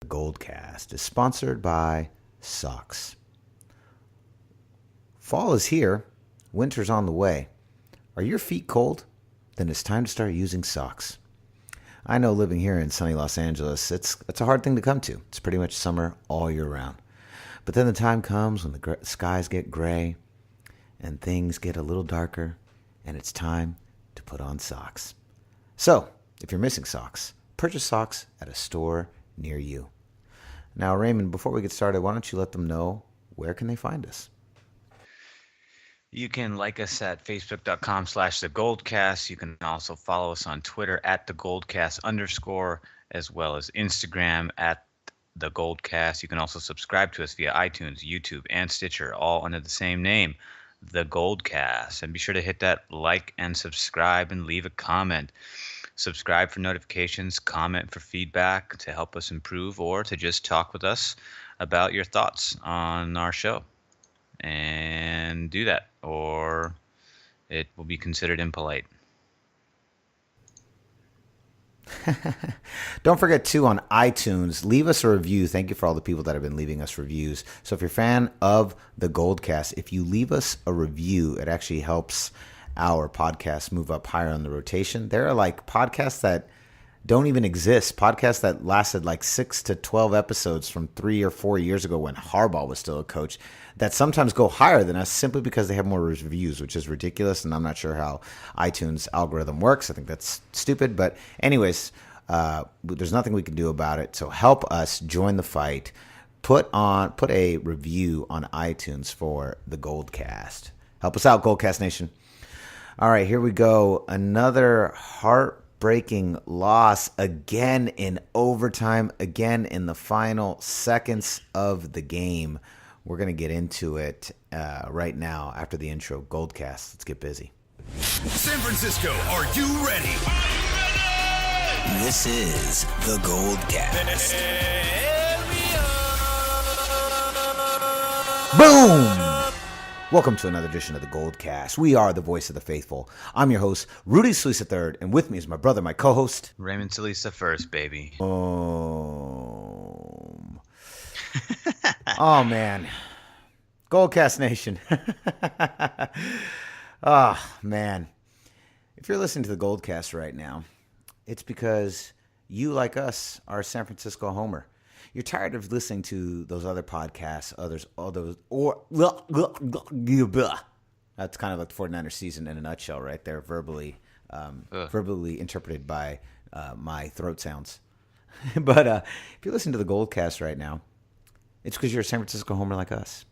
The Goldcast is sponsored by Socks. Fall is here. Winter's on the way. Are your feet cold? Then it's time to start using socks. I know living here in sunny Los Angeles, it's a hard thing to come to. It's pretty much summer all year round. But then the time comes when the skies get gray and things get a little darker, and it's time to put on socks. So, if you're missing socks, purchase socks at a store near you. Now, Raymond, before we get started, why don't you let them know where can they find us? You can like us at facebook.com/thegoldcast. You can also follow us on Twitter at @thegoldcast_, as well as Instagram at @thegoldcast. You can also subscribe to us via iTunes, YouTube, and Stitcher, all under the same name, The Goldcast. And be sure to hit that like and subscribe and leave a comment. Subscribe for notifications, comment for feedback to help us improve, or to just talk with us about your thoughts on our show. And do that, or it will be considered impolite. Don't forget, too, on iTunes, leave us a review. Thank you for all the people that have been leaving us reviews. So if you're a fan of the Goldcast, if you leave us a review, it actually helps our podcast move up higher on the rotation. There are like podcasts that don't even exist, podcasts that lasted like 6 to 12 episodes from 3 or 4 years ago when Harbaugh was still a coach, that sometimes go higher than us simply because they have more reviews, which is ridiculous. And I'm not sure how iTunes algorithm works. I think that's stupid. But anyways, there's nothing we can do about it. So help us join the fight. Put a review on iTunes for the Goldcast. Help us out, Goldcast Nation. All right, here we go. Another heartbreaking loss, again in overtime, again in the final seconds of the game. We're going to get into it right now after the intro. Goldcast, let's get busy. San Francisco, are you ready? This is the Goldcast. Boom! Welcome to another edition of the Goldcast. We are the voice of the faithful. I'm your host, Rudy Solis III, and with me is my brother, my co-host, Raymond Solis the first, baby. Oh, man. Goldcast Nation. Oh, man. If you're listening to the Goldcast right now, it's because you, like us, are a San Francisco homer. You're tired of listening to those other podcasts, that's kind of like the 49ers season in a nutshell right there, verbally interpreted by my throat sounds. But if you listen to the Goldcast right now, it's because you're a San Francisco homer like us.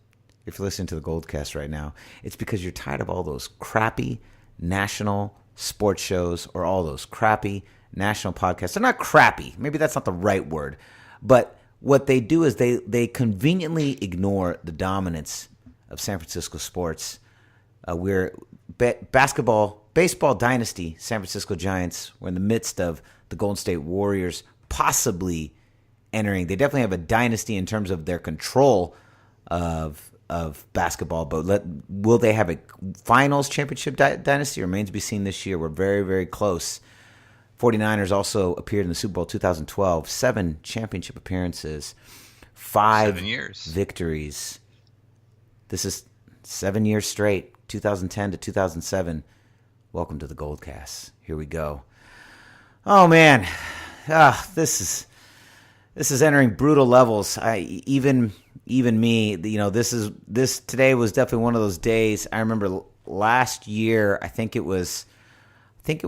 If you're listening to the Goldcast right now, it's because you're tired of all those crappy national sports shows or all those crappy national podcasts. They're not crappy. Maybe that's not the right word. But what they do is they conveniently ignore the dominance of San Francisco sports. We're baseball dynasty, San Francisco Giants. We're in the midst of the Golden State Warriors possibly entering. They definitely have a dynasty in terms of their control of basketball, but will they have a finals championship dynasty? Remains to be seen this year. We're very, very close. 49ers also appeared in the Super Bowl 2012, 7 championship appearances, 5 victories. This is 7 years straight, 2010 to 2007. Welcome to the Goldcast. Here we go. Oh man, this is entering brutal levels. Even me, this today was definitely one of those days. I remember last year. I think it was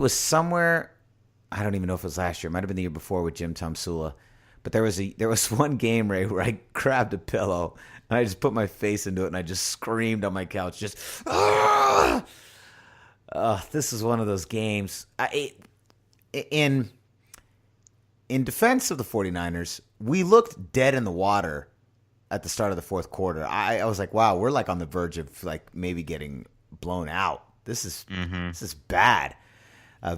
somewhere. I don't even know if it was last year. It might have been the year before with Jim Tomsula. But there was one game, Ray, where I grabbed a pillow and I just put my face into it and I just screamed on my couch, just, ah! This is one of those games. In defense of the 49ers, we looked dead in the water at the start of the fourth quarter. I was like, wow, we're like on the verge of like maybe getting blown out. This is bad.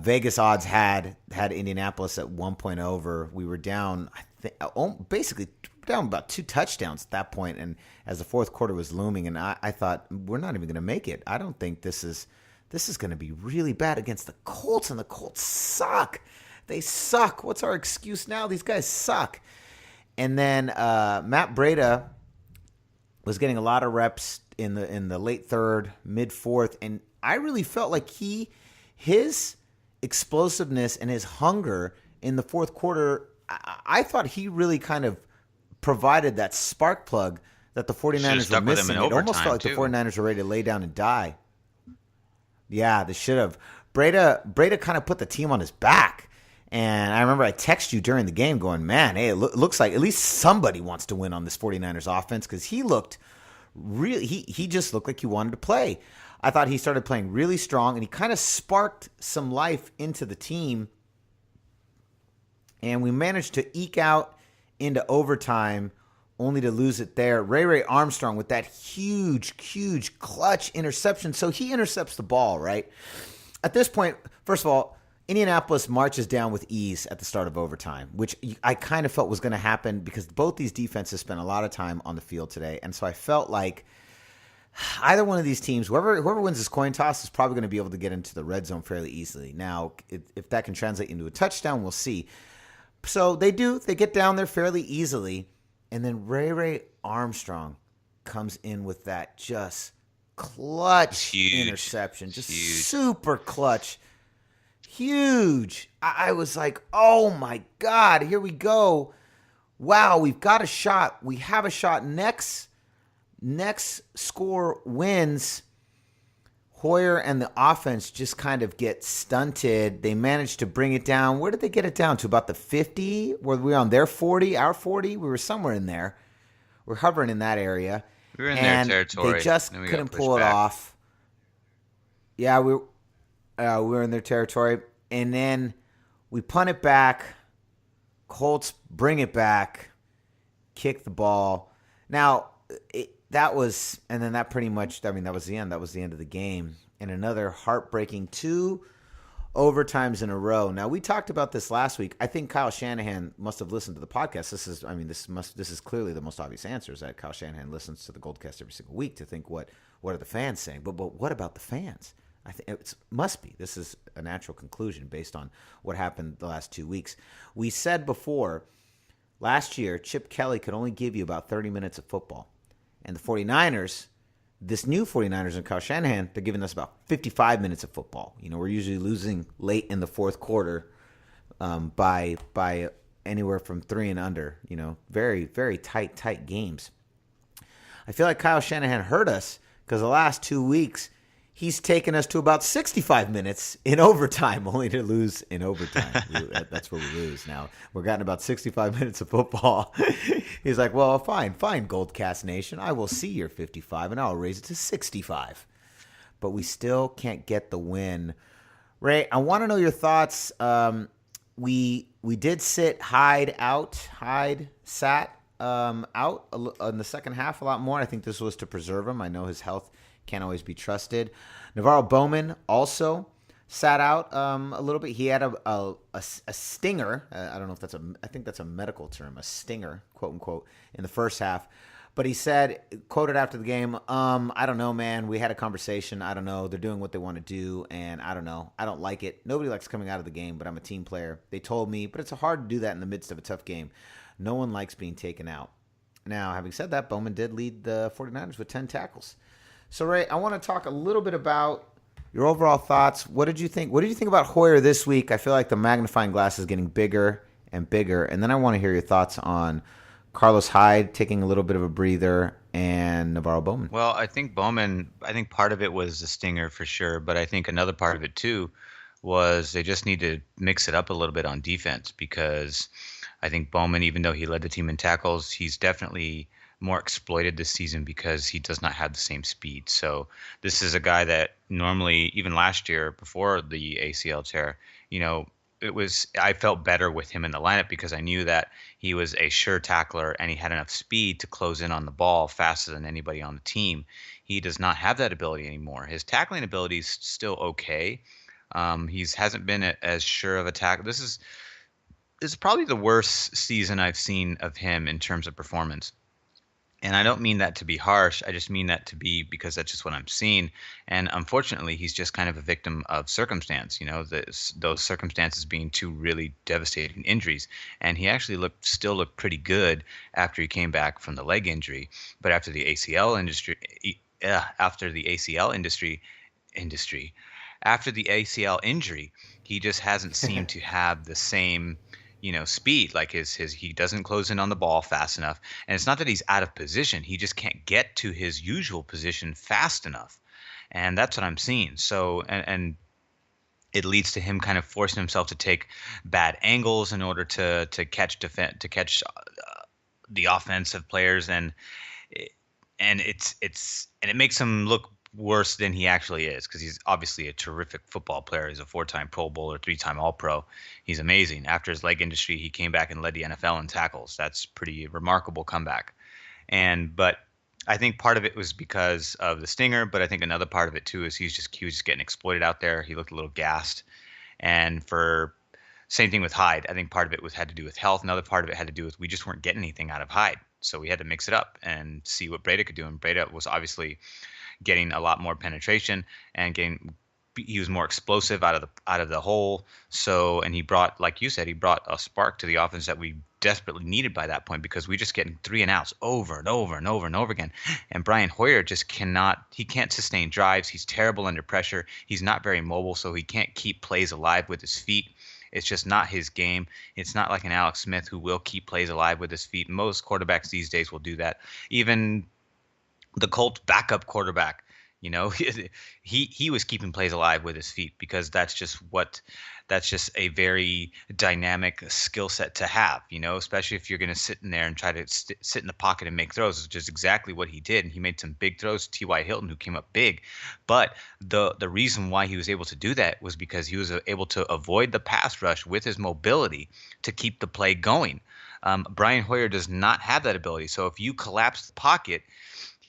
Vegas odds had Indianapolis at 1 point over. We were down, basically down about 2 touchdowns at that point, and as the fourth quarter was looming, and I thought, we're not even going to make it. I don't think this is going to be really bad against the Colts, and the Colts suck. They suck. What's our excuse now? These guys suck. And then Matt Breida was getting a lot of reps in the late third, mid fourth, and I really felt like his explosiveness and his hunger in the fourth quarter, I thought he really kind of provided that spark plug that the 49ers were missing. It almost felt like the 49ers were ready to lay down and die. Yeah, they should have. Breida kind of put the team on his back. And I remember I texted you during the game going, man, hey, it looks like at least somebody wants to win on this 49ers offense, because he looked really, he just looked like he wanted to play. I thought he started playing really strong, and he kind of sparked some life into the team. And we managed to eke out into overtime, only to lose it there. Ray Armstrong with that huge clutch interception. So he intercepts the ball, right? At this point, first of all, Indianapolis marches down with ease at the start of overtime, which I kind of felt was going to happen because both these defenses spent a lot of time on the field today. And so I felt like either one of these teams, whoever wins this coin toss, is probably going to be able to get into the red zone fairly easily. Now, if that can translate into a touchdown, we'll see. So they do. They get down there fairly easily. And then Ray Armstrong comes in with that just clutch interception. Just super clutch. Huge. I was like, oh my God, here we go. Wow, we've got a shot. We have a shot. Next score wins. Hoyer and the offense just kind of get stunted. They managed to bring it down. Where did they get it down to? About the 50? Were we on their 40, our 40? We were somewhere in there. We're hovering in that area. We were in their territory. They just couldn't pull it off. Yeah, we were in their territory. And then we punt it back. Colts bring it back. Kick the ball. Now, that was the end. That was the end of the game. And another heartbreaking 2 overtimes in a row. Now, we talked about this last week. I think Kyle Shanahan must have listened to the podcast. This is clearly the most obvious answer, is that Kyle Shanahan listens to the Goldcast every single week to think, what are the fans saying? But what about the fans? I think it must be. This is a natural conclusion based on what happened the last 2 weeks. We said before, last year, Chip Kelly could only give you about 30 minutes of football. And the 49ers, this new 49ers and Kyle Shanahan, they're giving us about 55 minutes of football. We're usually losing late in the fourth quarter by anywhere from 3 and under. Very, very tight games. I feel like Kyle Shanahan hurt us because the last 2 weeks, he's taken us to about 65 minutes in overtime, only to lose in overtime. That's where we lose now. We're getting about 65 minutes of football. He's like, well, fine, Goldcast Nation. I will see your 55, and I'll raise it to 65. But we still can't get the win. Ray, I want to know your thoughts. We did sit Hyde sat out in the second half a lot more. I think this was to preserve him. I know his health can't always be trusted. Navarro Bowman also sat out a little bit. He had a stinger. I don't know if I think that's a medical term, a stinger, quote unquote, in the first half. But he said, quoted after the game, I don't know, man. We had a conversation. I don't know. They're doing what they want to do, and I don't know. I don't like it. Nobody likes coming out of the game, but I'm a team player. They told me, but it's hard to do that in the midst of a tough game. No one likes being taken out. Now, having said that, Bowman did lead the 49ers with 10 tackles. So, Ray, I want to talk a little bit about your overall thoughts. What did you think? What did you think about Hoyer this week? I feel like the magnifying glass is getting bigger and bigger. And then I want to hear your thoughts on Carlos Hyde taking a little bit of a breather and Navarro Bowman. Well, I think part of it was the stinger for sure. But I think another part of it, too, was they just need to mix it up a little bit on defense, because I think Bowman, even though he led the team in tackles, he's definitely more exploited this season because he does not have the same speed. So this is a guy that normally, even last year before the ACL tear, I felt better with him in the lineup because I knew that he was a sure tackler and he had enough speed to close in on the ball faster than anybody on the team. He does not have that ability anymore. His tackling ability is still okay. He hasn't been as sure of a tackle. This is probably the worst season I've seen of him in terms of performance. And I don't mean that to be harsh. I just mean that to be because that's just what I'm seeing. And unfortunately, he's just kind of a victim of circumstance, those circumstances being two really devastating injuries. And he actually still looked pretty good after he came back from the leg injury. But after the ACL industry, after the ACL industry, after the ACL injury, he just hasn't seemed to have the same speed. Like his he doesn't close in on the ball fast enough. And it's not that he's out of position. He just can't get to his usual position fast enough. And that's what I'm seeing. So and it leads to him kind of forcing himself to take bad angles in order to catch the offensive players, and it makes him look worse than he actually is, because he's obviously a terrific football player. He's a 4-time Pro Bowler, 3-time All-Pro. He's amazing. After his leg industry, he came back and led the NFL in tackles. That's pretty remarkable comeback. But I think part of it was because of the stinger, but I think another part of it too is he was just getting exploited out there. He looked a little gassed. And same thing with Hyde. I think part of it had to do with health. Another part of it had to do with we just weren't getting anything out of Hyde. So we had to mix it up and see what Breida could do. And Breida was obviously getting a lot more penetration and he was more explosive out of the hole. So, and he brought, like you said, a spark to the offense that we desperately needed by that point, because we just getting 3 and outs over and over and over and over again. And Brian Hoyer just can't sustain drives. He's terrible under pressure. He's not very mobile, so he can't keep plays alive with his feet. It's just not his game. It's not like an Alex Smith who will keep plays alive with his feet. Most quarterbacks these days will do that. Even the Colts backup quarterback, he was keeping plays alive with his feet, because that's just a very dynamic skill set to have, especially if you're going to sit in there and try to sit in the pocket and make throws, which is exactly what he did. And he made some big throws to T.Y. Hilton, who came up big. But the reason why he was able to do that was because he was able to avoid the pass rush with his mobility to keep the play going. Brian Hoyer does not have that ability. So if you collapse the pocket,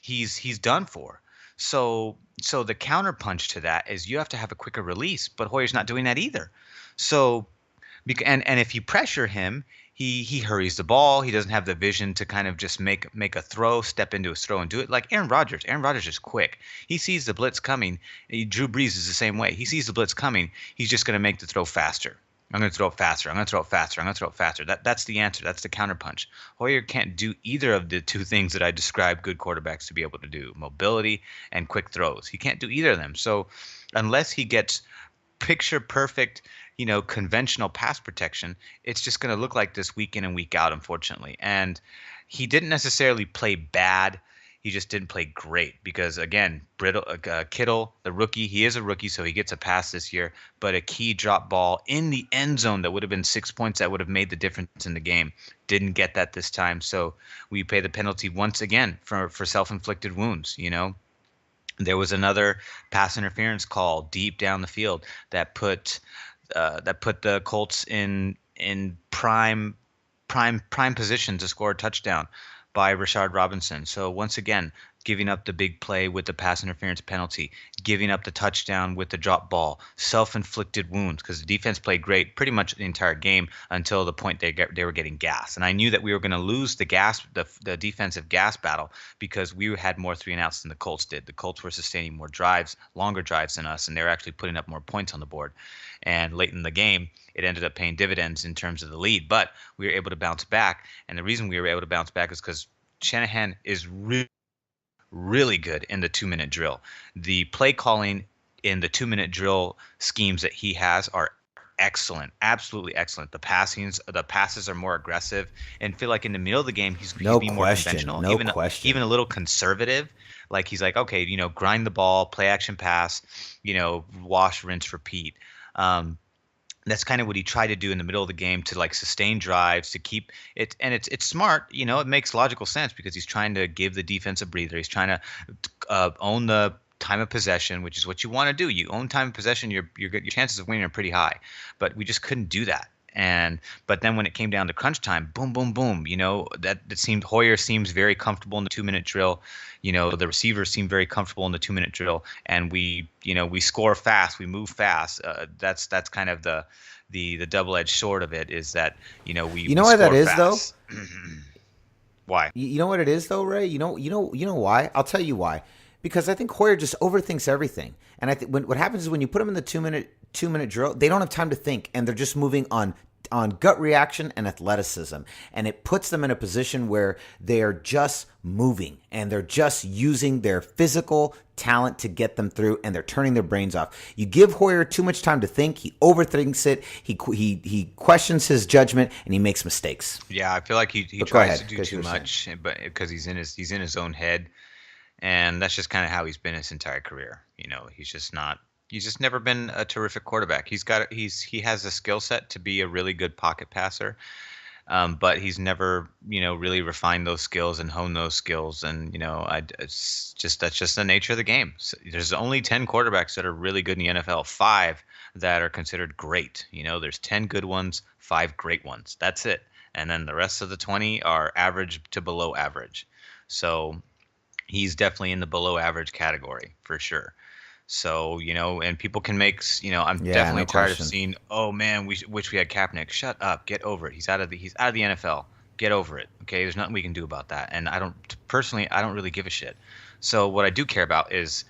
he's done for. So the counterpunch to that is you have to have a quicker release, but Hoyer's not doing that either. So, and if you pressure him, he hurries the ball. He doesn't have the vision to kind of just make a throw, step into a throw and do it. Like Aaron Rodgers. Aaron Rodgers is quick. He sees the blitz coming. Drew Brees is the same way. He sees the blitz coming. He's just going to make the throw faster. I'm going to throw it faster. I'm going to throw it faster. I'm going to throw it faster. That's the answer. That's the counterpunch. Hoyer can't do either of the two things that I describe good quarterbacks to be able to do: mobility and quick throws. He can't do either of them. So unless he gets picture perfect, conventional pass protection, it's just going to look like this week in and week out, unfortunately. And he didn't necessarily play bad. He just didn't play great, because, again, Kittle, the rookie, he is a rookie, so he gets a pass this year, but a key drop ball in the end zone that would have been 6 points, that would have made the difference in the game. Didn't get that this time, so we pay the penalty once again for self-inflicted wounds, There was another pass interference call deep down the field that put the Colts in prime position to score a touchdown by Rashard Robinson. So once again, giving up the big play with the pass interference penalty, giving up the touchdown with the drop ball, self-inflicted wounds, because the defense played great pretty much the entire game until the point they were getting gas. And I knew that we were going to lose the defensive gas battle, because we had more 3 and outs than the Colts did. The Colts were sustaining more drives, longer drives than us, and they were actually putting up more points on the board. And late in the game, it ended up paying dividends in terms of the lead. But we were able to bounce back. And the reason we were able to bounce back is because Shanahan is really good in the 2-minute drill. The play calling in the 2-minute drill schemes that he has are excellent, absolutely excellent. The passes are more aggressive, and feel like in the middle of the game he's being more conventional, even a little conservative. Like he's like, okay, grind the ball, play action pass, wash, rinse, repeat. That's kind of what he tried to do in the middle of the game to sustain drives, to keep it. And it's smart, it makes logical sense, because he's trying to give the defense a breather. He's trying to own the time of possession, which is what you want to do. You own time of possession, your chances of winning are pretty high. But we just couldn't do that. But then when it came down to crunch time, boom, boom, boom, Hoyer seems very comfortable in the 2-minute drill. The receivers seem very comfortable in the 2-minute drill, and we score fast, we move fast. That's kind of the double-edged sword of it, is that we why that is fast. though? Why? You know what it is though, Ray? You know why? I'll tell you why. Because I think Hoyer just overthinks everything. And I think what happens is when you put them in the two minute drill, they don't have time to think, and they're just moving on gut reaction and athleticism. And it puts them in a position where they're just moving and they're just using their physical talent to get them through, and they're turning their brains off. You give Hoyer too much time to think, he overthinks it, he questions his judgment, and he makes mistakes. Yeah, I feel like he tries to do too much, but because he's in his own head, and that's just kind of how he's been his entire career. He's just never been a terrific quarterback. He has a skill set to be a really good pocket passer, but he's never really refined those skills and honed those skills. And that's just the nature of the game. So there's only 10 quarterbacks that are really good in the NFL. 5 that are considered great. There's 10 good ones, 5 great ones. That's it. And then the rest of the 20 are average to below average. So he's definitely in the below average category for sure. So, and people can make, I'm definitely tired of seeing, oh man, we wish we had Kaepernick. Shut up, get over it. He's out of the NFL. Get over it. Okay, there's nothing we can do about that. And I don't really give a shit. So what I do care about is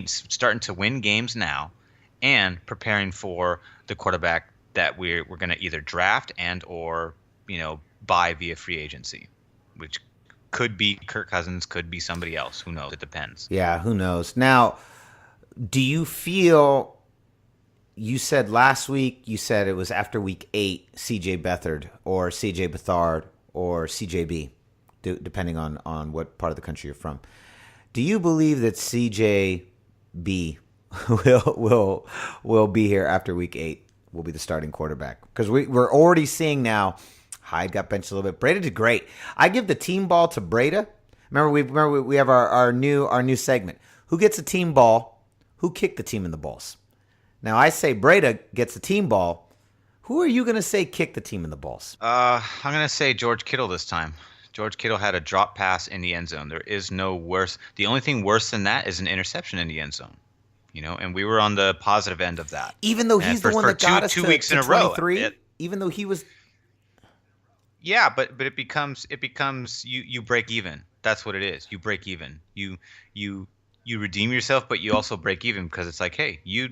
starting to win games now, and preparing for the quarterback that we're going to either draft and or buy via free agency, which could be Kirk Cousins, could be somebody else. Who knows? It depends. Yeah, who knows? Now, do you feel, you said last week, it was after week 8, CJ Beathard or CJ Beathard or CJB, depending on what part of the country you're from. Do you believe that CJB will be here after week 8, will be the starting quarterback? Because we're already seeing now, Hyde got benched a little bit. Breida did great. I give the team ball to Breida. Remember we have our new segment. Who gets a team ball? Who kicked the team in the balls? Now, I say Breida gets the team ball. Who are you going to say kicked the team in the balls? I'm going to say George Kittle this time. George Kittle had a drop pass in the end zone. There is no worse. The only thing worse than that is an interception in the end zone. And we were on the positive end of that. Even though he's the one that got us two weeks in a row. Even though he was... Yeah, but it becomes you break even. That's what it is. You break even. You redeem yourself, but you also break even, because it's like, hey, you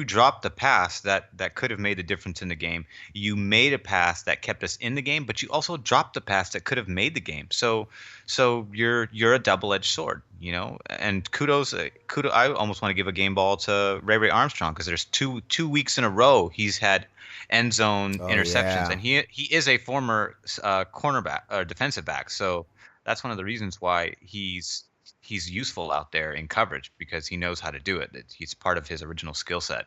dropped the pass that could have made the difference in the game. You made a pass that kept us in the game, but you also dropped the pass that could have made the game. So you're a double-edged sword, And kudos. I almost want to give a game ball to Ray Armstrong, because there's two weeks in a row he's had end zone interceptions, and he is a former cornerback or defensive back. So that's one of the reasons why he's useful out there in coverage, because he knows how to do it. He's part of his original skill set.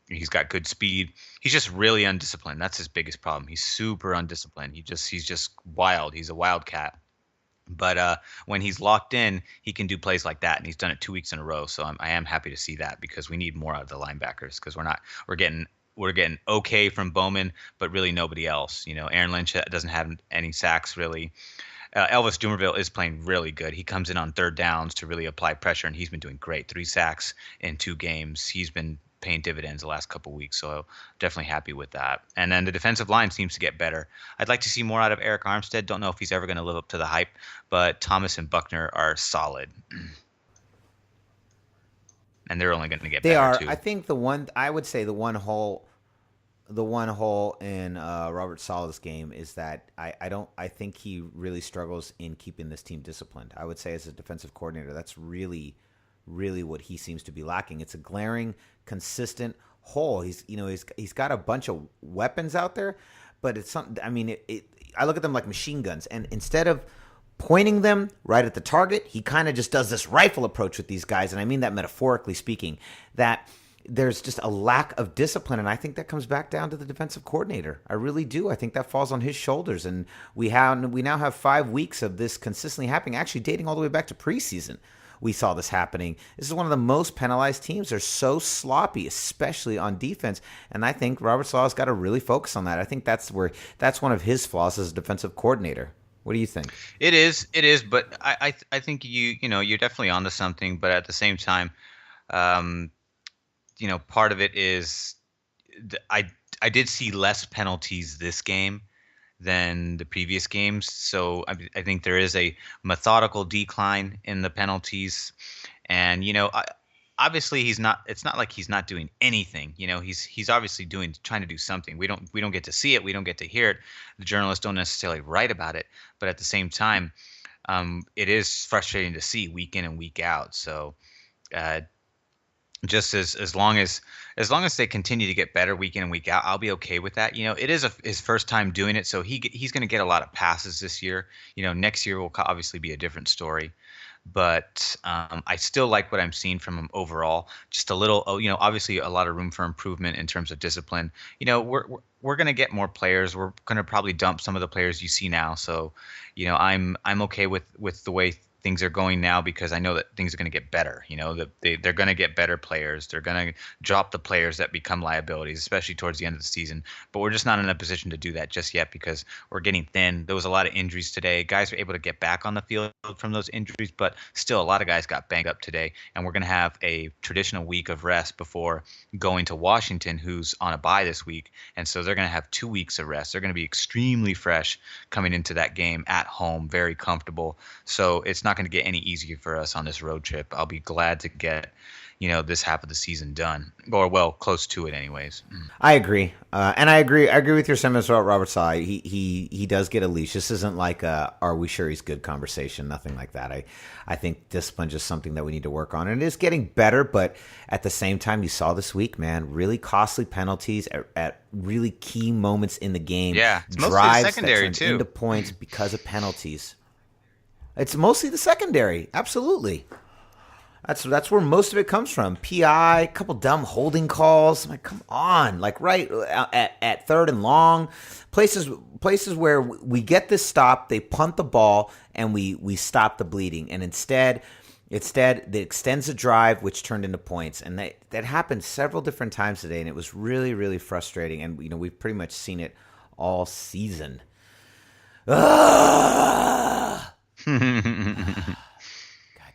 He's got good speed. He's just really undisciplined. That's his biggest problem. He's super undisciplined. He's just wild. He's a wildcat. But when he's locked in, he can do plays like that, and he's done it 2 weeks in a row. So I am happy to see that, because we need more out of the linebackers, because we're getting okay from Bowman, but really nobody else. Aaron Lynch doesn't have any sacks really. Elvis Dumerville is playing really good. He comes in on third downs to really apply pressure, and he's been doing great. 3 sacks in 2 games. He's been paying dividends the last couple of weeks, so definitely happy with that. And then the defensive line seems to get better. I'd like to see more out of Eric Armstead. Don't know if he's ever going to live up to the hype, but Thomas and Buckner are solid. And they're only going to get better, too. I think the one hole in Robert Saleh's game is that I think he really struggles in keeping this team disciplined. I would say as a defensive coordinator, that's really, really what he seems to be lacking. It's a glaring, consistent hole. He's got a bunch of weapons out there, but it's something. I mean, I look at them like machine guns, and instead of pointing them right at the target, he kind of just does this rifle approach with these guys, and I mean that metaphorically speaking. That there's just a lack of discipline, and I think that comes back down to the defensive coordinator. I really do. I think that falls on his shoulders, and we now have 5 weeks of this consistently happening, actually dating all the way back to preseason. We saw this happening. This is one of the most penalized teams. They're so sloppy, especially on defense, and I think Robert Saleh's got to really focus on that. I think that's one of his flaws as a defensive coordinator. What do you think? It is, but I think you're definitely onto something, but at the same time, part of it is I did see less penalties this game than the previous games. So I think there is a methodical decline in the penalties. And, obviously he's not, it's not like he's not doing anything. He's obviously trying to do something. We don't get to see it. We don't get to hear it. The journalists don't necessarily write about it. But at the same time, it is frustrating to see week in and week out. So, just as long as they continue to get better week in and week out, I'll be okay with that. It is his first time doing it, so he's going to get a lot of passes this year. Next year will obviously be a different story, but I still like what I'm seeing from him overall. Just a little, obviously a lot of room for improvement in terms of discipline. We're going to get more players. We're going to probably dump some of the players you see now. So, I'm okay with the way things are going now, because I know that things are going to get better. That they're going to get better players. They're going to drop the players that become liabilities, especially towards the end of the season. But we're just not in a position to do that just yet, because we're getting thin. There was a lot of injuries today. Guys were able to get back on the field from those injuries, but still a lot of guys got banged up today. And we're going to have a traditional week of rest before going to Washington, who's on a bye this week. And so they're going to have 2 weeks of rest. They're going to be extremely fresh coming into that game at home, very comfortable. So it's not going to get any easier for us on this road trip. I'll be glad to get this half of the season done, or well, close to it anyways. I agree, and I agree with your sentiments about Robert Saleh. He does get a leash. This isn't like are we sure he's good conversation, nothing like that. I think discipline is just something that we need to work on, and it is getting better, but at the same time, you saw this week, man, really costly penalties at really key moments in the game. Yeah, it's mostly drives the secondary that too, into points because of penalties. It's mostly the secondary, absolutely. That's where most of it comes from. PI, a couple dumb holding calls. I'm like, come on, like right at third and long, places where we get this stop, they punt the ball, and we stop the bleeding. And instead, it extends the drive, which turned into points. And that happened several different times today, and it was really, really frustrating. And we've pretty much seen it all season. God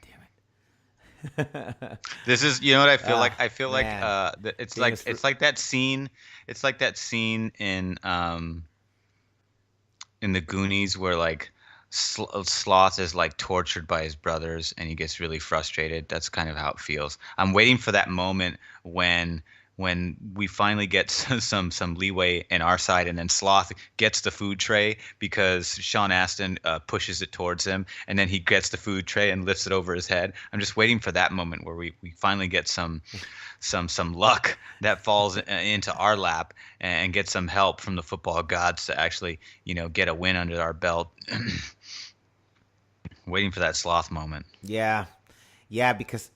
damn it. This is, what I feel like. I feel man. like it's like that scene. It's like that scene in the Goonies where like Sloth is like tortured by his brothers and he gets really frustrated. That's kind of how it feels. I'm waiting for that moment when we finally get some leeway in our side, and then Sloth gets the food tray because Sean Astin pushes it towards him, and then he gets the food tray and lifts it over his head. I'm just waiting for that moment where we finally get some luck that falls into our lap and get some help from the football gods to actually get a win under our belt. Waiting for that Sloth moment. Yeah, because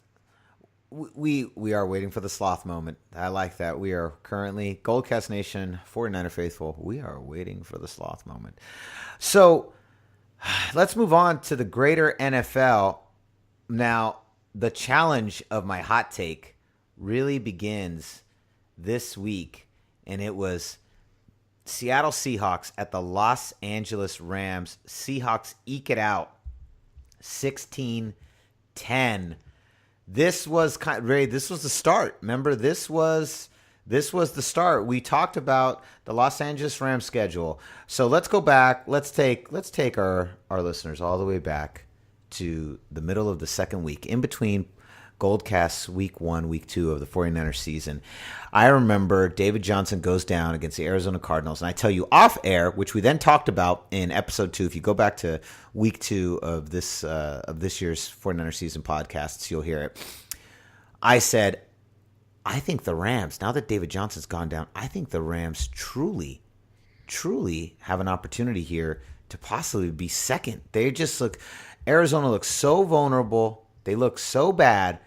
we are waiting for the Sloth moment. I like that. We are currently, Goldcast Nation, 49er faithful, we are waiting for the Sloth moment. So let's move on to the greater NFL. Now, the challenge of my hot take really begins this week, and it was Seattle Seahawks at the Los Angeles Rams. Seahawks eke it out 16-10. This was Ray. This was the start. Remember, this was the start. We talked about the Los Angeles Rams schedule. So let's go back. Let's take our listeners all the way back to the middle of the second week, in between Goldcast's week 1, week 2 of the 49ers season. I remember David Johnson goes down against the Arizona Cardinals, and I tell you off air, which we then talked about in episode 2. If you go back to week 2 of this year's 49ers season podcasts, you'll hear it. I said, I think the Rams, now that David Johnson's gone down, I think the Rams truly have an opportunity here to possibly be second. They just Arizona looks so vulnerable. They look so bad.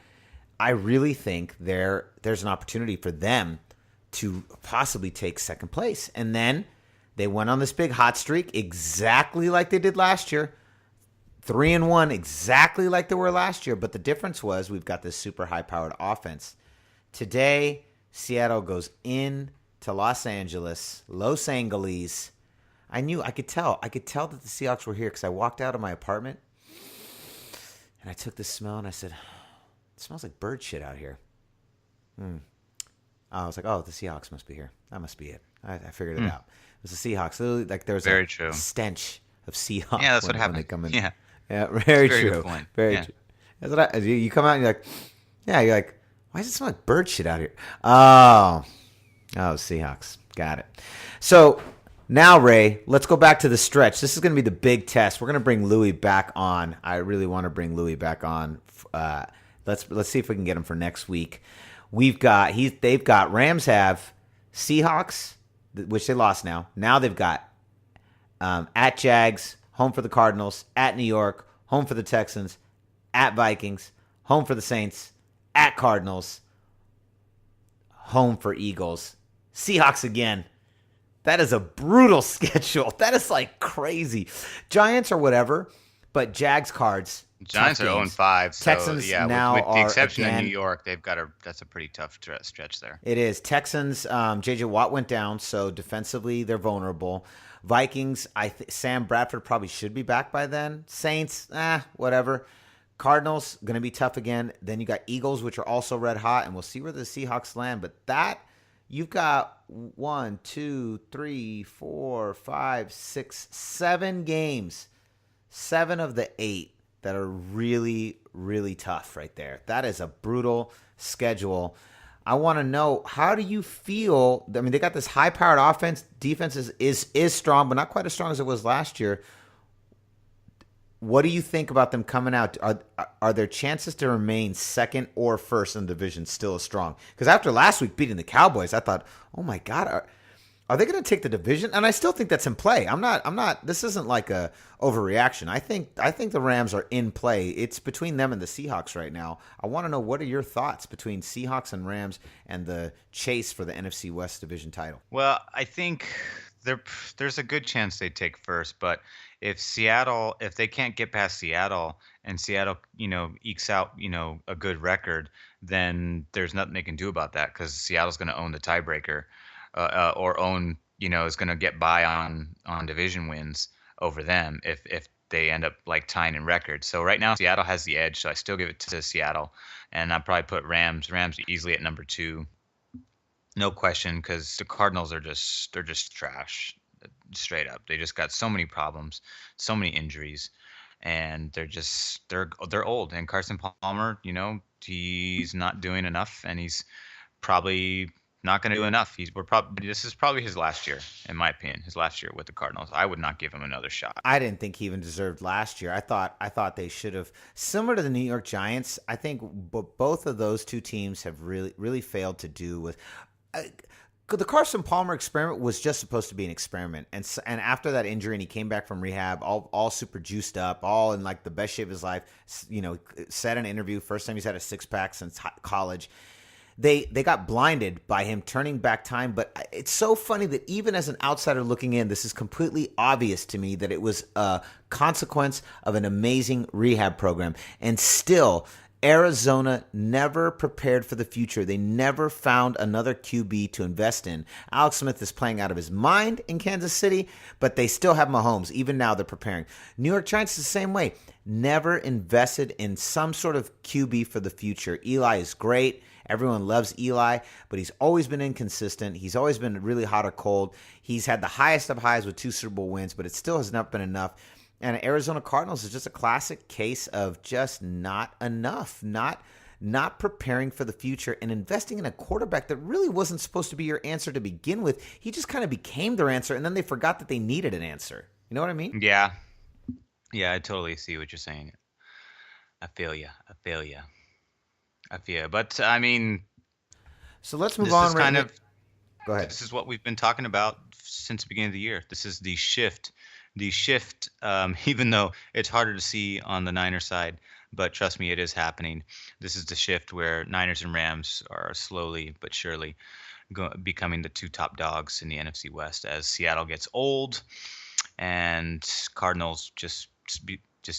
I really think there's an opportunity for them to possibly take second place. And then they went on this big hot streak, exactly like they did last year. 3-1, exactly like they were last year. But the difference was we've got this super high-powered offense. Today, Seattle goes in to Los Angeles. I could tell that the Seahawks were here because I walked out of my apartment and I took this smell and I said, it smells like bird shit out here. I was like, oh, the Seahawks must be here. That must be it. I figured it out. It It's the Seahawks. Literally, like there's Very a true. stench of Seahawks. Yeah, that's when what happened. they come in. Yeah. Yeah, very Very true. good point. Very Yeah. true. That's what you come out and you're like, yeah, you're like, why does it smell like bird shit out here? Oh, Seahawks. Got it. So now, Ray, let's go back to the stretch. This is going to be the big test. We're going to bring Louis back on. I really want to bring Louis back on. Let's see if we can get him for next week. They've got Rams have Seahawks, which they lost now. Now they've got at Jags, home for the Cardinals, at New York, home for the Texans, at Vikings, home for the Saints, at Cardinals, home for Eagles, Seahawks again. That is a brutal schedule. That is like crazy. Giants or whatever, but Jags, Cards. Giants are 0-5. So, Texans now with the are exception again, of New York, that's a pretty tough stretch there. It is. Texans, J.J. Watt went down, so defensively they're vulnerable. Vikings, Sam Bradford probably should be back by then. Saints, whatever. Cardinals, going to be tough again. Then you got Eagles, which are also red hot, and we'll see where the Seahawks land. But you've got 1, 2, 3, 4, 5, 6, 7 games. 7 of the 8 that are really, really tough right there. That is a brutal schedule. I want to know, how do you feel? I mean, they got this high-powered offense. Defense is strong, but not quite as strong as it was last year. What do you think about them coming out? Are their chances to remain second or first in the division still as strong? Because after last week beating the Cowboys, I thought, oh my God, are they going to take the division? And I still think that's in play. I'm not. This isn't like a overreaction. I think the Rams are in play. It's between them and the Seahawks right now. I want to know, what are your thoughts between Seahawks and Rams and the chase for the NFC West division title? Well, I think there's a good chance they take first, but if they can't get past Seattle and Seattle, ekes out, a good record, then there's nothing they can do about that, because Seattle's going to own the tiebreaker, or own, is going to get by on division wins over them if they end up like tying in records. So right now Seattle has the edge, so I still give it to Seattle, and I'll probably put Rams easily at number 2. No question, because the Cardinals they're just trash, straight up. They just got so many problems, so many injuries, and they're old. And Carson Palmer, he's not doing enough, and he's probably not going to do enough. This is probably his last year, in my opinion. His last year with the Cardinals. I would not give him another shot. I didn't think he even deserved last year. I thought they should have, similar to the New York Giants. I think both of those two teams have really, really failed to do with. The Carson Palmer experiment was just supposed to be an experiment, and after that injury, and he came back from rehab, all super juiced up, all in like the best shape of his life. Said in an interview, first time he's had a 6-pack since college. They got blinded by him turning back time, but it's so funny that even as an outsider looking in, this is completely obvious to me that it was a consequence of an amazing rehab program, and still. Arizona never prepared for the future. They never found another QB to invest in. Alex Smith is playing out of his mind in Kansas City, but they still have Mahomes. Even now, they're preparing. New York Giants is the same way. Never invested in some sort of QB for the future. Eli is great. Everyone loves Eli, but he's always been inconsistent. He's always been really hot or cold. He's had the highest of highs with 2 Super Bowl wins, but it still has not been enough. And Arizona Cardinals is just a classic case of just not enough, not preparing for the future and investing in a quarterback that really wasn't supposed to be your answer to begin with. He just kind of became their answer, and then they forgot that they needed an answer. You know what I mean? Yeah, I totally see what you're saying. I feel you. But I mean, so let's move on. Go ahead. This is what we've been talking about since the beginning of the year. This is the shift. Even though it's harder to see on the Niners side, but trust me, it is happening. This is the shift where Niners and Rams are slowly but surely becoming the 2 top dogs in the NFC West as Seattle gets old and Cardinals just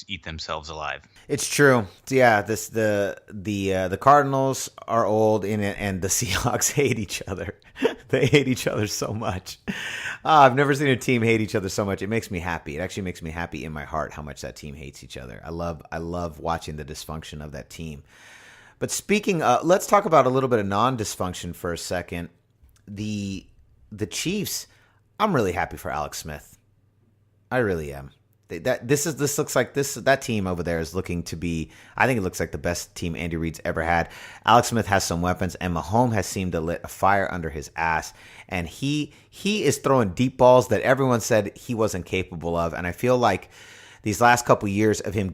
eat themselves alive. It's true. Yeah, the Cardinals are old and the Seahawks hate each other. They hate each other so much. I've never seen a team hate each other so much. It makes me happy. It actually makes me happy in my heart how much that team hates each other. I love watching the dysfunction of that team. But speaking, let's talk about a little bit of non-dysfunction for a second. The Chiefs. I'm really happy for Alex Smith. I really am. This looks like that team over there is looking to be. I think it looks like the best team Andy Reid's ever had. Alex Smith has some weapons, and Mahomes has seemed to lit a fire under his ass. And he is throwing deep balls that everyone said he wasn't capable of. And I feel like these last couple years of him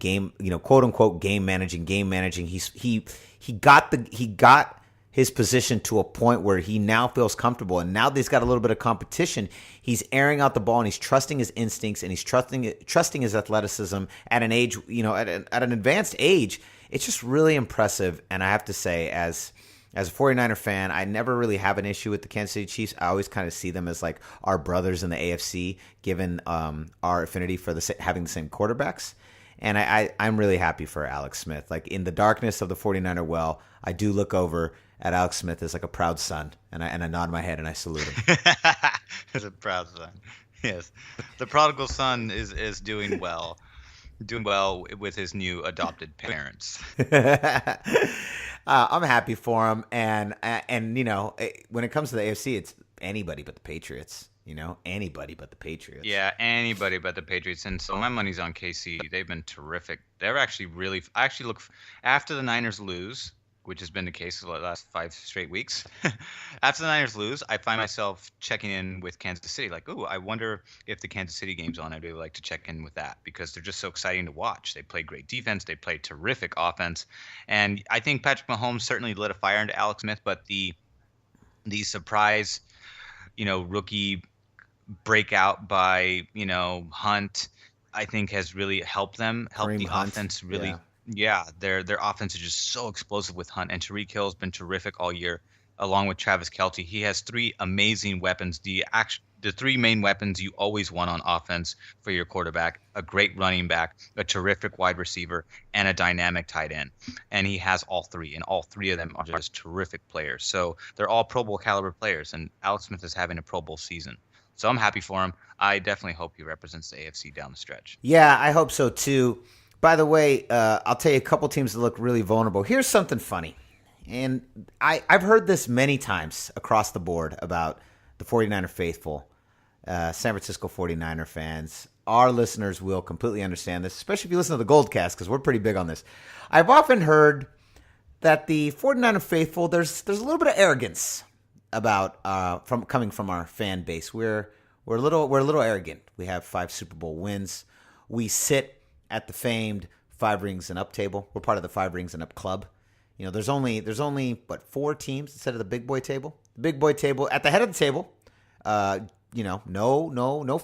quote unquote game managing, he got his position to a point where he now feels comfortable. And now that he's got a little bit of competition, he's airing out the ball and he's trusting his instincts and he's trusting his athleticism at an age, at an advanced age. It's just really impressive. And I have to say, as a 49er fan, I never really have an issue with the Kansas City Chiefs. I always kind of see them as like our brothers in the AFC, given our affinity for having the same quarterbacks. And I'm really happy for Alex Smith. Like in the darkness of the 49er well, I do look over at Alex Smith as like a proud son, and I nod my head and I salute him. As a proud son, yes. The prodigal son is doing well with his new adopted parents. I'm happy for him, and when it comes to the AFC, it's anybody but the Patriots. Anybody but the Patriots. Yeah, anybody but the Patriots. And so my money's on KC. They've been terrific. They're actually I actually look after the Niners lose, which has been the case for the last 5 straight weeks. After the Niners lose, I find myself checking in with Kansas City. Like, ooh, I wonder if the Kansas City game's on. I'd really like to check in with that because they're just so exciting to watch. They play great defense. They play terrific offense. And I think Patrick Mahomes certainly lit a fire into Alex Smith, but the surprise, rookie breakout by, Hunt, I think has really helped them, helped the offense really. Yeah. Yeah, their offense is just so explosive with Hunt, and Tyreek Hill has been terrific all year, along with Travis Kelce. He has 3 amazing weapons. The 3 main weapons you always want on offense for your quarterback: a great running back, a terrific wide receiver, and a dynamic tight end. And he has all 3, and all 3 of them are just terrific players. So they're all Pro Bowl caliber players, and Alex Smith is having a Pro Bowl season. So I'm happy for him. I definitely hope he represents the AFC down the stretch. Yeah, I hope so too. By the way, I'll tell you a couple teams that look really vulnerable. Here's something funny. And I've heard this many times across the board about the 49er faithful, San Francisco 49er fans. Our listeners will completely understand this, especially if you listen to the Goldcast, because we're pretty big on this. I've often heard that the 49er faithful, there's a little bit of arrogance about coming from our fan base. We're a little arrogant. We have 5 Super Bowl wins. We sit at the famed 5 rings and up table. We're part of the 5 rings and up club. There's only 4 teams instead of the big boy table. The big boy table at the head of the table. No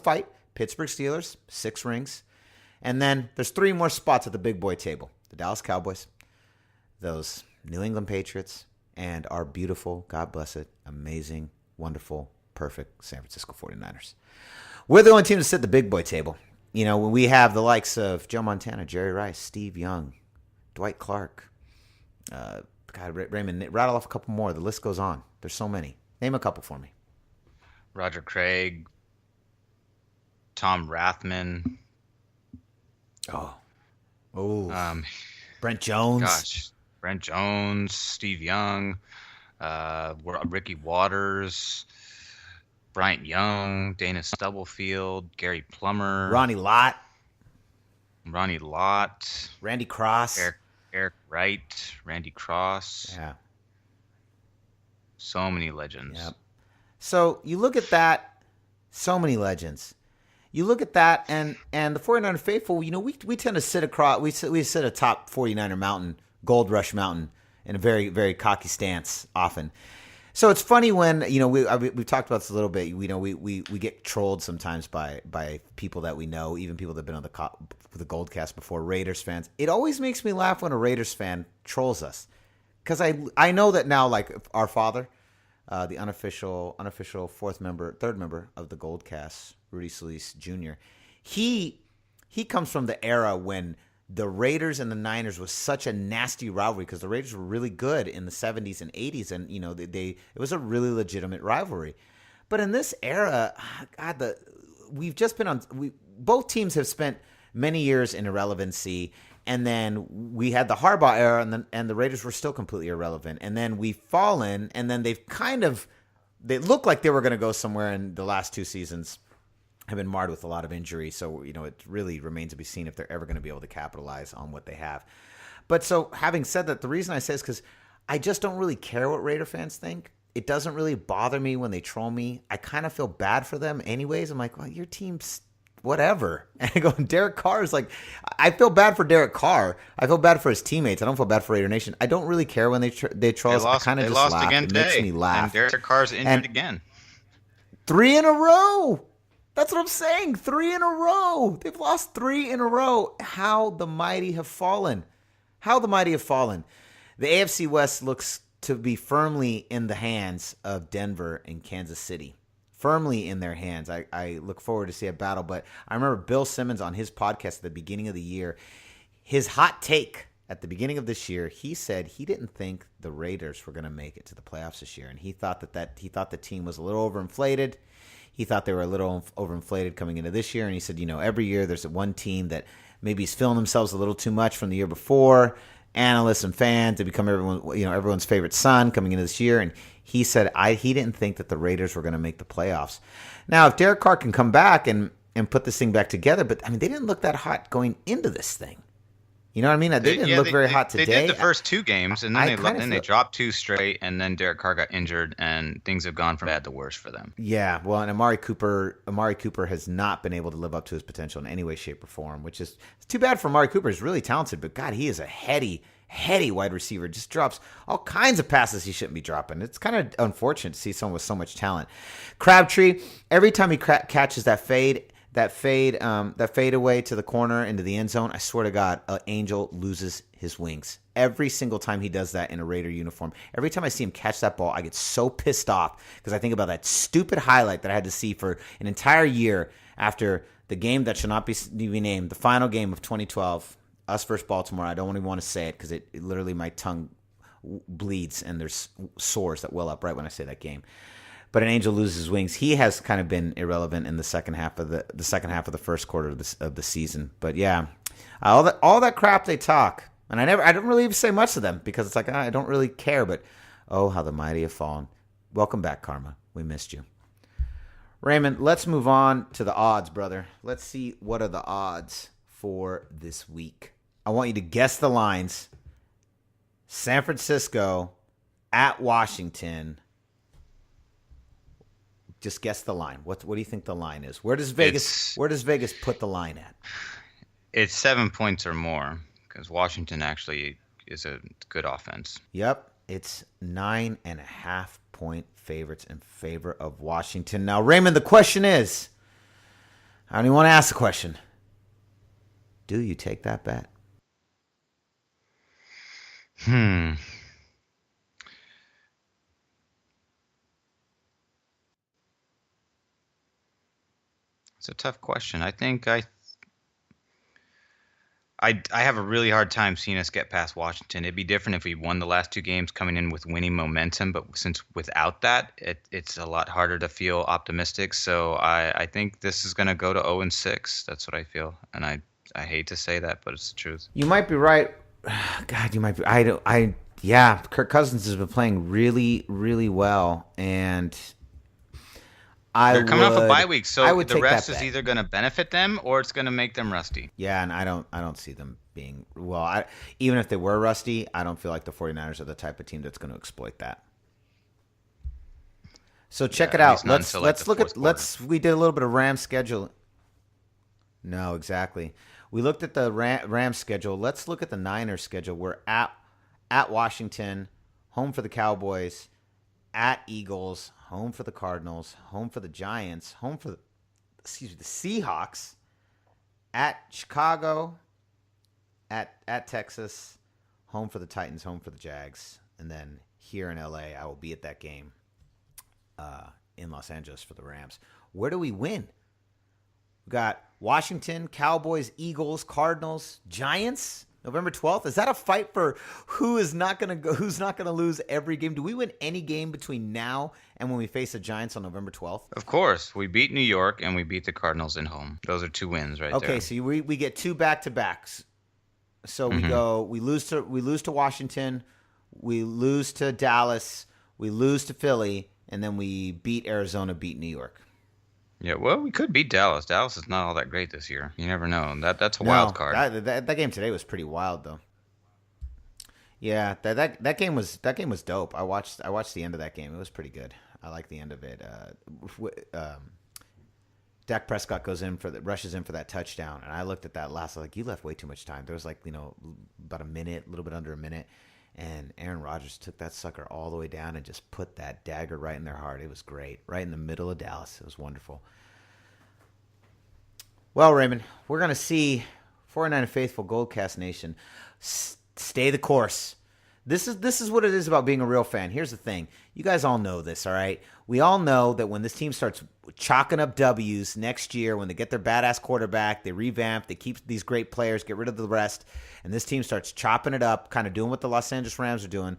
fight. Pittsburgh Steelers, 6 rings, and then there's 3 more spots at the big boy table. The Dallas Cowboys, those New England Patriots, and our beautiful, God bless it, amazing, wonderful, perfect San Francisco 49ers. We're the only team to sit at the big boy table. When we have the likes of Joe Montana, Jerry Rice, Steve Young, Dwight Clark, Raymond, rattle off a couple more. The list goes on. There's so many. Name a couple for me. Roger Craig, Tom Rathman. Brent Jones. Gosh, Brent Jones, Steve Young, Ricky Waters, Bryant Young, Dana Stubblefield, Gary Plummer, Ronnie Lott, Randy Cross, Eric Wright, Randy Cross. Yeah. So many legends. Yep. So you look at that, so many legends. You look at that, and the 49er faithful, we tend to sit across, we sit atop 49er mountain, Gold Rush Mountain, in a very, very cocky stance often. So it's funny when, we've talked about this a little bit. We get trolled sometimes by people that we know, even people that have been on the Goldcast before, Raiders fans. It always makes me laugh when a Raiders fan trolls us, because I know that now, like our father, the unofficial third member of the Goldcast, Rudy Solis Jr. He comes from the era when the Raiders and the Niners was such a nasty rivalry, because the Raiders were really good in the 70s and 80s, and it was a really legitimate rivalry. But in this era, God, both teams have spent many years in irrelevancy, and then we had the Harbaugh era, and the Raiders were still completely irrelevant, and then we've fallen, and then they've kind of they looked like they were going to go somewhere, and the last 2 seasons have been marred with a lot of injury. So, it really remains to be seen if they're ever going to be able to capitalize on what they have. But so having said that, the reason I say is because I just don't really care what Raider fans think. It doesn't really bother me when they troll me. I kind of feel bad for them anyways. I'm like, well, your team's whatever. And I go, Derek Carr is like, I feel bad for Derek Carr. I feel bad for his teammates. I don't feel bad for Raider Nation. I don't really care when they troll us. I kind of just laugh. It makes me laugh. And Derek Carr's injured again. 3 in a row. That's what I'm saying. 3 in a row. They've lost 3 in a row. How the mighty have fallen. How the mighty have fallen. The AFC West looks to be firmly in the hands of Denver and Kansas City. Firmly in their hands. I look forward to see a battle. But I remember Bill Simmons on his podcast at the beginning of the year, his hot take at the beginning of this year, he said he didn't think the Raiders were going to make it to the playoffs this year. And he thought he thought the team was a little overinflated. He thought they were a little overinflated coming into this year. And he said, every year there's one team that maybe is feeling themselves a little too much from the year before. Analysts and fans to become everyone's favorite son coming into this year. And he said he didn't think that the Raiders were going to make the playoffs. Now, if Derek Carr can come back and put this thing back together, but they didn't look that hot going into this thing. You know what I mean? They didn't look very hot today. They did the first 2 games, and then they dropped 2 straight, and then Derek Carr got injured, and things have gone from bad to worse for them. Yeah, well, and Amari Cooper has not been able to live up to his potential in any way, shape, or form, which is too bad for Amari Cooper. He's really talented, but God, he is a heady wide receiver. Just drops all kinds of passes he shouldn't be dropping. It's kind of unfortunate to see someone with so much talent. Crabtree, every time he catches that fade away to the corner into the end zone, I swear to God, an angel loses his wings. Every single time he does that in a Raider uniform, every time I see him catch that ball, I get so pissed off because I think about that stupid highlight that I had to see for an entire year after the game that should not be named, the final game of 2012, us versus Baltimore. I don't even want to say it because it literally my tongue bleeds and there's sores that well up right when I say that game. But an angel loses his wings. He has kind of been irrelevant in the second half of the first quarter of the season. But yeah, all that crap they talk, and I don't really even say much to them because it's like I don't really care. But oh, how the mighty have fallen. Welcome back, Karma. We missed you, Raymond. Let's move on to the odds, brother. Let's see what are the odds for this week. I want you to guess the lines. San Francisco at Washington. Just guess the line. What do you think the line is? Where does Vegas put the line at? It's 7 points or more because Washington actually is a good offense. Yep, it's 9.5 point favorites in favor of Washington. Now, Raymond, the question is, I don't even want to ask the question. Do you take that bet? It's a tough question. I think I have a really hard time seeing us get past Washington. It'd be different if we won the last 2 games coming in with winning momentum, but since without that, it's a lot harder to feel optimistic. So I think this is going to go to 0-6. That's what I feel, and I hate to say that, but it's the truth. You might be right. God, you might be. Yeah, Kirk Cousins has been playing really, really well, and they're coming off a bye week, so the rest is either going to benefit them or it's going to make them rusty. Yeah, and I don't see them being well. Even if they were rusty, I don't feel like the 49ers are the type of team that's going to exploit that. So check it out. Let's look at we did a little bit of Rams schedule. No, exactly. We looked at the Rams schedule. Let's look at the Niners schedule. We're at Washington, home for the Cowboys, at Eagles, home for the Cardinals, home for the Giants, home for the Seahawks, at Chicago, at Texas, home for the Titans, home for the Jags, and then here in LA, I will be at that game in Los Angeles for the Rams. Where do we win? We got Washington, Cowboys, Eagles, Cardinals, Giants. November 12th. Is that a fight for who's not going to lose every game? Do we win any game between now and when we face the Giants on November 12th? Of course. We beat New York and we beat the Cardinals in home. Those are 2 wins right there. Okay, so we get 2 back-to-backs. So we lose to Washington, we lose to Dallas, we lose to Philly, and then we beat Arizona, beat New York. Yeah, well, we could beat Dallas. Dallas is not all that great this year. You never know. That's a wild card. That game today was pretty wild, though. Yeah, that game was dope. I watched the end of that game. It was pretty good. I like the end of it. Dak Prescott rushes in for that touchdown, and I looked at that last. I was like, you left way too much time. There was about a minute, a little bit under a minute, and Aaron Rodgers took that sucker all the way down and just put that dagger right in their heart. It was great, right in the middle of Dallas. It was wonderful. Well, Raymond, we're gonna see 49 Faithful Goldcast Nation stay the course. This is what it is about being a real fan. Here's the thing. You guys all know this, all right? We all know that when this team starts chalking up W's next year, when they get their badass quarterback, they revamp, they keep these great players, get rid of the rest, and this team starts chopping it up, kind of doing what the Los Angeles Rams are doing,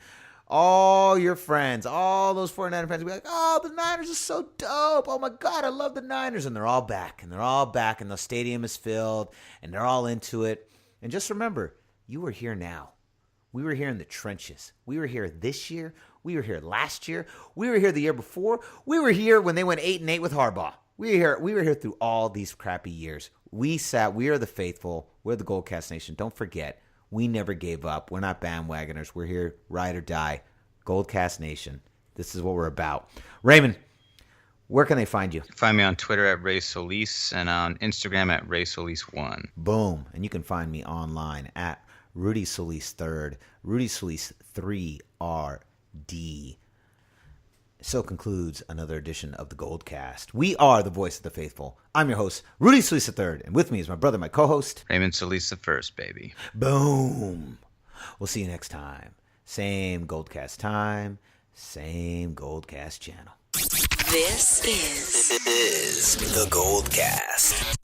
all your friends, all those 49er fans will be like, oh, the Niners are so dope. Oh, my God, I love the Niners. And they're all back, and the stadium is filled, and they're all into it. And just remember, you were here now. We were here in the trenches. We were here this year. We were here last year. We were here the year before. We were here when they went 8-8 with Harbaugh. We were here through all these crappy years. We are the faithful. We're the Goldcast Nation. Don't forget, we never gave up. We're not bandwagoners. We're here ride or die. Goldcast Nation. This is what we're about. Raymond, where can they find you? Find me on Twitter at Ray Solis and on Instagram at Ray Solis1. Boom. And you can find me online at Rudy Solis 3rd, Rudy Solis 3RD. So concludes another edition of the Goldcast. We are the voice of the faithful. I'm your host, Rudy Solis 3rd, and with me is my brother, my co-host, Raymond Solis the First, baby. Boom. We'll see you next time. Same Goldcast time, same Goldcast channel. This is the Goldcast.